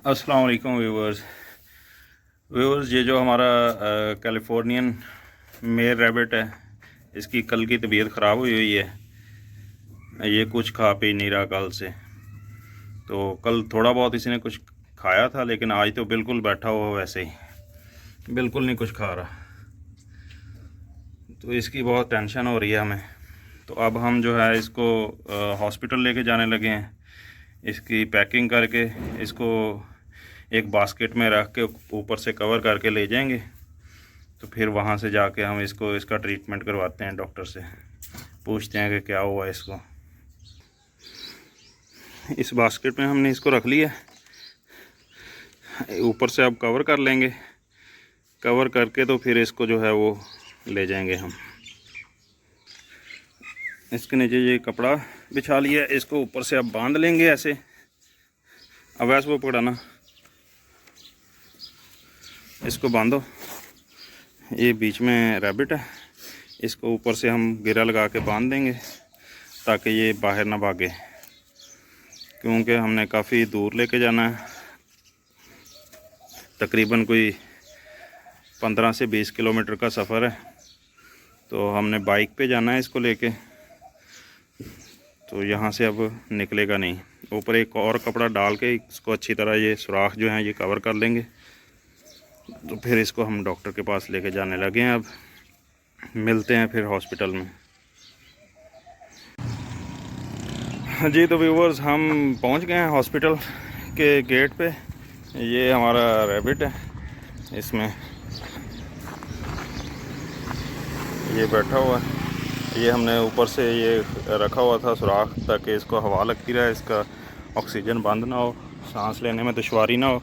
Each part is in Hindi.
अस्सलाम वालेकुम व्यूवर्स, ये जो हमारा कैलिफोर्नियन मेल रैबिट है, इसकी कल की तबीयत ख़राब हुई हुई है। ये कुछ खा पी नहीं रहा कल से। तो कल थोड़ा बहुत इसने कुछ खाया था, लेकिन आज तो बिल्कुल बैठा हुआ वैसे ही, बिल्कुल नहीं कुछ खा रहा। तो इसकी बहुत टेंशन हो रही है हमें। तो अब हम जो है इसको हॉस्पिटल लेके जाने लगे हैं। इसकी पैकिंग करके इसको एक बास्केट में रख के ऊपर से कवर करके ले जाएंगे। तो फिर वहाँ से जाके हम इसका ट्रीटमेंट करवाते हैं, डॉक्टर से पूछते हैं कि क्या हुआ इसको। इस बास्केट में हमने इसको रख लिया, ऊपर से अब कवर कर लेंगे। कवर करके तो फिर इसको जो है वो ले जाएंगे हम। इसके नीचे ये कपड़ा बिछा लिया, इसको ऊपर से अब बांध लेंगे ऐसे। अब ऐसे वो पकड़ाना, इसको बांधो। ये बीच में रैबिट है, इसको ऊपर से हम गिरा लगा के बांध देंगे ताकि ये बाहर ना भागे, क्योंकि हमने काफ़ी दूर लेके जाना है। तकरीबन कोई 15 से 20 किलोमीटर का सफ़र है। तो हमने बाइक पे जाना है इसको लेके। तो यहाँ से अब निकलेगा नहीं। ऊपर एक और कपड़ा डाल के इसको अच्छी तरह ये सुराख जो है ये कवर कर लेंगे। तो फिर इसको हम डॉक्टर के पास लेके जाने लगे हैं। अब मिलते हैं फिर हॉस्पिटल में। जी तो व्यूवर्स, हम पहुंच गए हैं हॉस्पिटल के गेट पे। ये हमारा रैबिट है, इसमें ये बैठा हुआ है। ये हमने ऊपर से ये रखा हुआ था सुराख, ताकि इसको हवा लगती रहे, इसका ऑक्सीजन बंद ना हो, सांस लेने में दुश्वारी ना हो।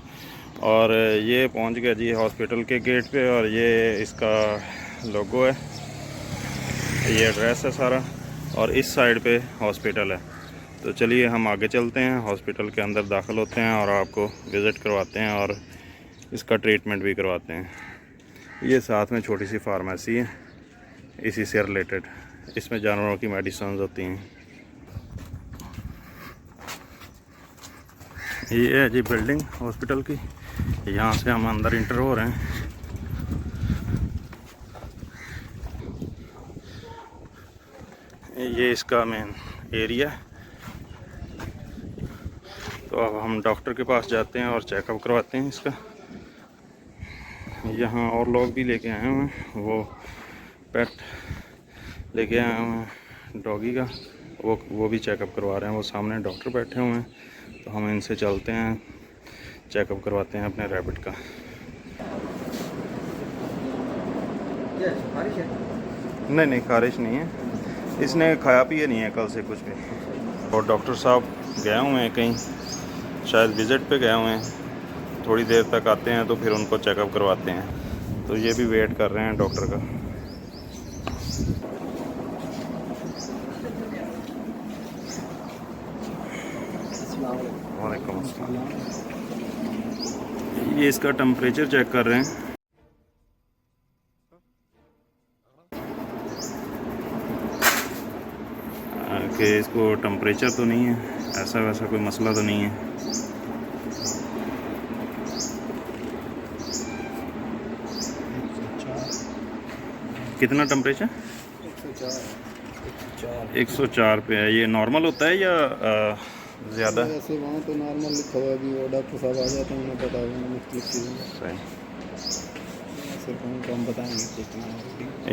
और ये पहुंच गया जी हॉस्पिटल के गेट पे, और ये इसका लोगो है, ये एड्रेस है सारा, और इस साइड पे हॉस्पिटल है। तो चलिए हम आगे चलते हैं, हॉस्पिटल के अंदर दाखिल होते हैं और आपको विज़िट करवाते हैं और इसका ट्रीटमेंट भी करवाते हैं। ये साथ में छोटी सी फार्मेसी है इसी से रिलेटेड, इसमें जानवरों की मेडिसिन होती हैं। ये है जी बिल्डिंग हॉस्पिटल की, यहाँ से हम अंदर इंटर हो रहे हैं। ये इसका मेन एरिया। तो अब हम डॉक्टर के पास जाते हैं और चेकअप करवाते हैं इसका। यहाँ और लोग भी लेके आए हुए हैं, वो पेट लेके आए हुए हैं डॉगी का, वो भी चेकअप करवा रहे हैं। वो सामने डॉक्टर बैठे हुए हैं। तो हम इनसे चलते हैं, चेकअप करवाते हैं अपने रैबिट का। नहीं नहीं, खारिश नहीं है, इसने खाया पिया नहीं है कल से कुछ भी। और डॉक्टर साहब गए हुए हैं कहीं, शायद विज़िट पे गए हुए हैं। थोड़ी देर तक आते हैं तो फिर उनको चेकअप करवाते हैं। तो ये भी वेट कर रहे हैं डॉक्टर का। वालेकुम अस्सलाम। ये इसका टेम्परेचर चेक कर रहे हैं। कि इसको टेम्परेचर तो नहीं है, ऐसा वैसा कोई मसला तो नहीं है। कितना टेम्परेचर? 104 पे है। ये नॉर्मल होता है या ज़्यादा? ऐसे वहाँ तो नॉर्मल लिखा हुआ है कि वो डॉक्टर साहब आ जाते हैं, उन्हें पता होगा मुख्तलिफ चीज़ें। सही। सिर्फ उनको हम बताएंगे कितना।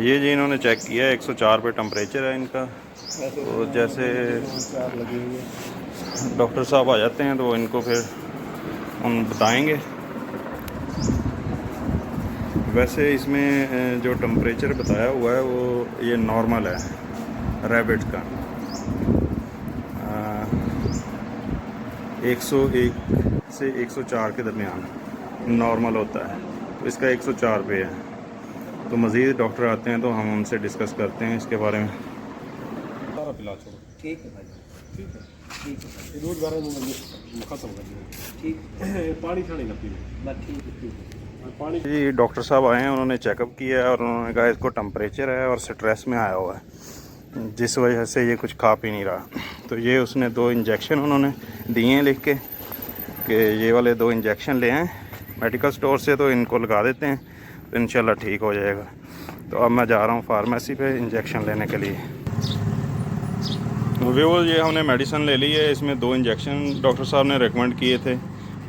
ये जी इन्होंने चेक किया है, 104 पे टेम्परेचर है इनका। तो जैसे लगी हुई है, डॉक्टर साहब आ जाते हैं तो इनको फिर हम बताएंगे। वैसे इसमें जो टेम्परेचर बताया हुआ है वो ये नॉर्मल है रैबिट का। 101 से 104 के दरमियान नॉर्मल होता है। तो इसका 104 पे है। तो मज़ीद डॉक्टर आते हैं तो हम उनसे डिस्कस करते हैं इसके बारे में। सारा पिला छोड़ो। ठीक है भाई, ठीक है, ठीक है। दूध गर्म ख़त्म कर दिया, ठीक है। पानी छानी लगती है, ठीक है, ठीक है। पानी जी डॉक्टर साहब आए हैं, उन्होंने चेकअप किया है और उन्होंने कहा इसको टेम्परेचर है और स्ट्रेस में आया हुआ है, जिस वजह से ये कुछ खा पी नहीं रहा। तो ये उसने 2 इंजेक्शन उन्होंने दिए हैं लिख के। कि ये वाले 2 इंजेक्शन ले आएँ मेडिकल स्टोर से, तो इनको लगा देते हैं तो इंशाल्लाह ठीक हो जाएगा। तो अब मैं जा रहा हूँ फार्मेसी पे इंजेक्शन लेने के लिए। व्यूअर्स, ये हमने मेडिसिन ले ली है। इसमें 2 इंजेक्शन डॉक्टर साहब ने रेकमेंड किए थे,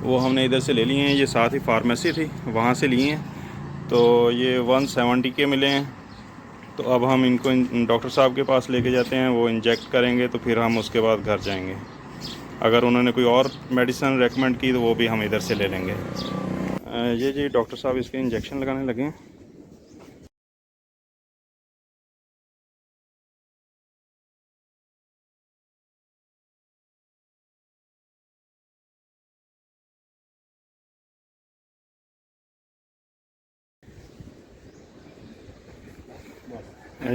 वो हमने इधर से ले लिए हैं। ये साथ ही फार्मेसी थी, वहाँ से लिए हैं। तो ये 170 के मिले हैं। तो अब हम इनको डॉक्टर साहब के पास लेके जाते हैं, वो इंजेक्ट करेंगे, तो फिर हम उसके बाद घर जाएंगे। अगर उन्होंने कोई और मेडिसिन रेकमेंड की तो वो भी हम इधर से ले लेंगे। ये जी डॉक्टर साहब इसके इंजेक्शन लगाने लगे हैं।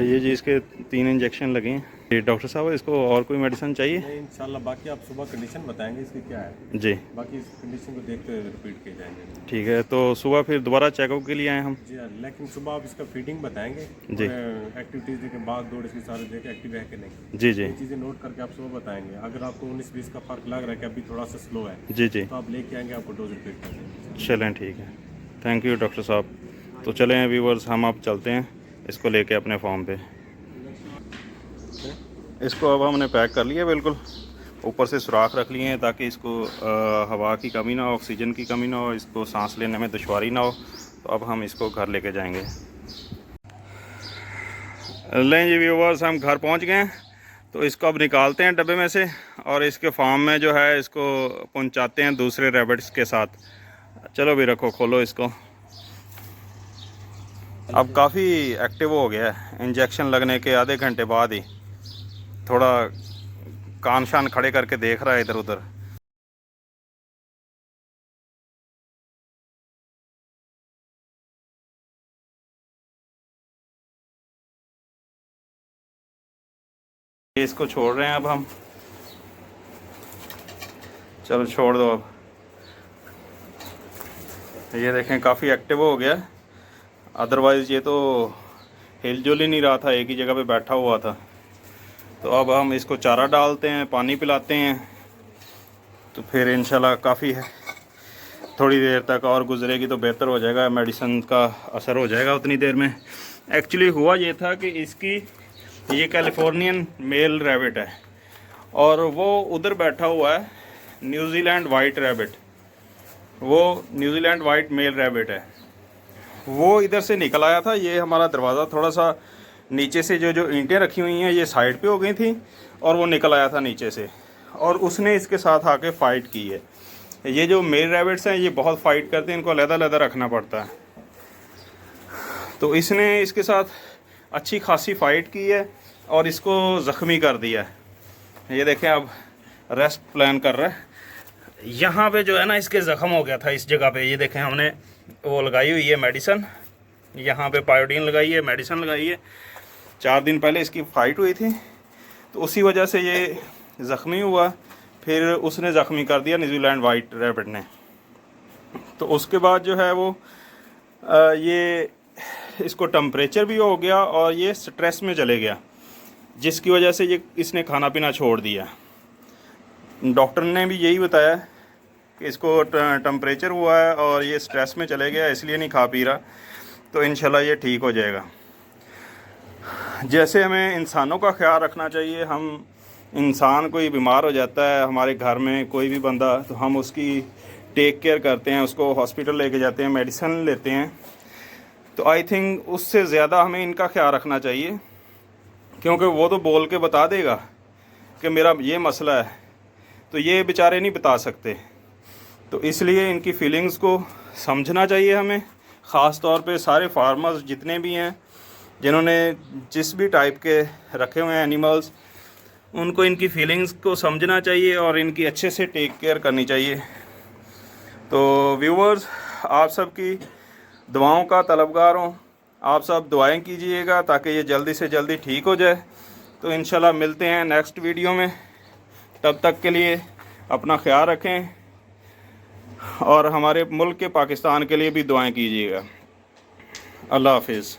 ये जी इसके 3 इंजेक्शन लगे हैं। ये डॉक्टर साहब, इसको और कोई मेडिसिन चाहिए? नहीं, इंशाल्लाह। बाकी आप सुबह कंडीशन बताएंगे इसकी क्या है जी, बाकी इस कंडीशन को देखते हुए रिपीट किए जाएंगे। ठीक है। तो सुबह फिर दोबारा चेकअप के लिए आए हम? जी हाँ, लेकिन सुबह आप इसका फीडिंग बताएंगे जी। एक्टिविटीज़ के बाद दौड़ इसकी सारे देख एक्टिव है कि नहीं, जी जी ये चीज़ें नोट करके आप सुबह बताएंगे। अगर आपको 19-20 का फ़र्क लग रहा है कि अभी थोड़ा सा स्लो है, जी जी, तो आप लेके आएंगे, आपको डोज रिपीट कर देंगे। चलें, ठीक है। थैंक यू डॉक्टर साहब। तो चलें व्यूअर्स, हम अब चलते हैं इसको लेके अपने फार्म पे। इसको अब हमने पैक कर लिया बिल्कुल, ऊपर से सुराख रख लिए हैं ताकि इसको हवा की कमी ना हो, ऑक्सीजन की कमी ना हो, इसको सांस लेने में दुश्वारी ना हो। तो अब हम इसको घर लेके जाएंगे। लें जी व्यूअर्स, हम घर पहुंच गए हैं। तो इसको अब निकालते हैं डब्बे में से और इसके फार्म में जो है इसको पहुंचाते हैं दूसरे रैबिट्स के साथ। चलो भी रखो, खोलो इसको। अब काफ़ी एक्टिव हो गया है, इंजेक्शन लगने के आधे घंटे बाद ही थोड़ा कान शान खड़े करके देख रहा है इधर उधर। इसको छोड़ रहे हैं अब हम। चलो छोड़ दो अब। ये देखें काफ़ी एक्टिव हो गया, अदरवाइज़ ये तो हिलजुल ही नहीं रहा था, एक ही जगह पे बैठा हुआ था। तो अब हम इसको चारा डालते हैं, पानी पिलाते हैं, तो फिर इंशाल्लाह काफ़ी है, थोड़ी देर तक और गुजरेगी तो बेहतर हो जाएगा, मेडिसिन का असर हो जाएगा उतनी देर में। एक्चुअली हुआ ये था कि इसकी ये कैलिफोर्नियन मेल रैबिट है और वो उधर बैठा हुआ है न्यूजीलैंड वाइट रैबिट, वो न्यूजीलैंड वाइट मेल रैबिट है। वो इधर से निकल आया था। ये हमारा दरवाज़ा थोड़ा सा नीचे से जो ईंटें रखी हुई हैं ये साइड पे हो गई थी और वो निकल आया था नीचे से, और उसने इसके साथ आके फ़ाइट की है। ये जो मेल रैबिट्स हैं ये बहुत फ़ाइट करते हैं, इनको अलग-अलग रखना पड़ता है। तो इसने इसके साथ अच्छी खासी फ़ाइट की है और इसको ज़ख्मी कर दिया है। ये देखें, अब रेस्ट प्लान कर रहा है। यहाँ पे जो है ना इसके ज़ख्म हो गया था इस जगह पे। ये देखें, हमने वो लगाई हुई है मेडिसिन, यहाँ पे पायोडीन लगाई है, मेडिसिन लगाई है। 4 दिन पहले इसकी फ़ाइट हुई थी तो उसी वजह से ये ज़ख्मी हुआ, फिर उसने ज़ख्मी कर दिया न्यूजीलैंड वाइट रैबिट ने। तो उसके बाद जो है वो ये इसको टेम्परेचर भी हो गया और ये स्ट्रेस में चले गया, जिसकी वजह से ये इसने खाना पीना छोड़ दिया। डॉक्टर ने भी यही बताया कि इसको टेम्परेचर हुआ है और ये स्ट्रेस में चले गया, इसलिए नहीं खा पी रहा। तो इंशाल्लाह ये ठीक हो जाएगा। जैसे हमें इंसानों का ख्याल रखना चाहिए, हम इंसान कोई बीमार हो जाता है हमारे घर में कोई भी बंदा, तो हम उसकी टेक केयर करते हैं, उसको हॉस्पिटल लेके जाते हैं, मेडिसिन लेते हैं। तो आई थिंक उससे ज़्यादा हमें इनका ख्याल रखना चाहिए, क्योंकि वो तो बोल के बता देगा कि मेरा ये मसला है, तो ये बेचारे नहीं बता सकते। तो इसलिए इनकी फीलिंग्स को समझना चाहिए हमें, ख़ास तौर पे सारे फार्मर्स जितने भी हैं जिन्होंने जिस भी टाइप के रखे हुए हैं एनिमल्स, उनको इनकी फीलिंग्स को समझना चाहिए और इनकी अच्छे से टेक केयर करनी चाहिए। तो व्यूवर्स, आप सबकी दुआओं का तलबगार हूँ, आप सब दुआएं कीजिएगा ताकि ये जल्दी से जल्दी ठीक हो जाए। तो इंशाल्लाह मिलते हैं नेक्स्ट वीडियो में, तब तक के लिए अपना ख्याल रखें और हमारे मुल्क के पाकिस्तान के लिए भी दुआएं कीजिएगा। अल्लाह हाफिज़।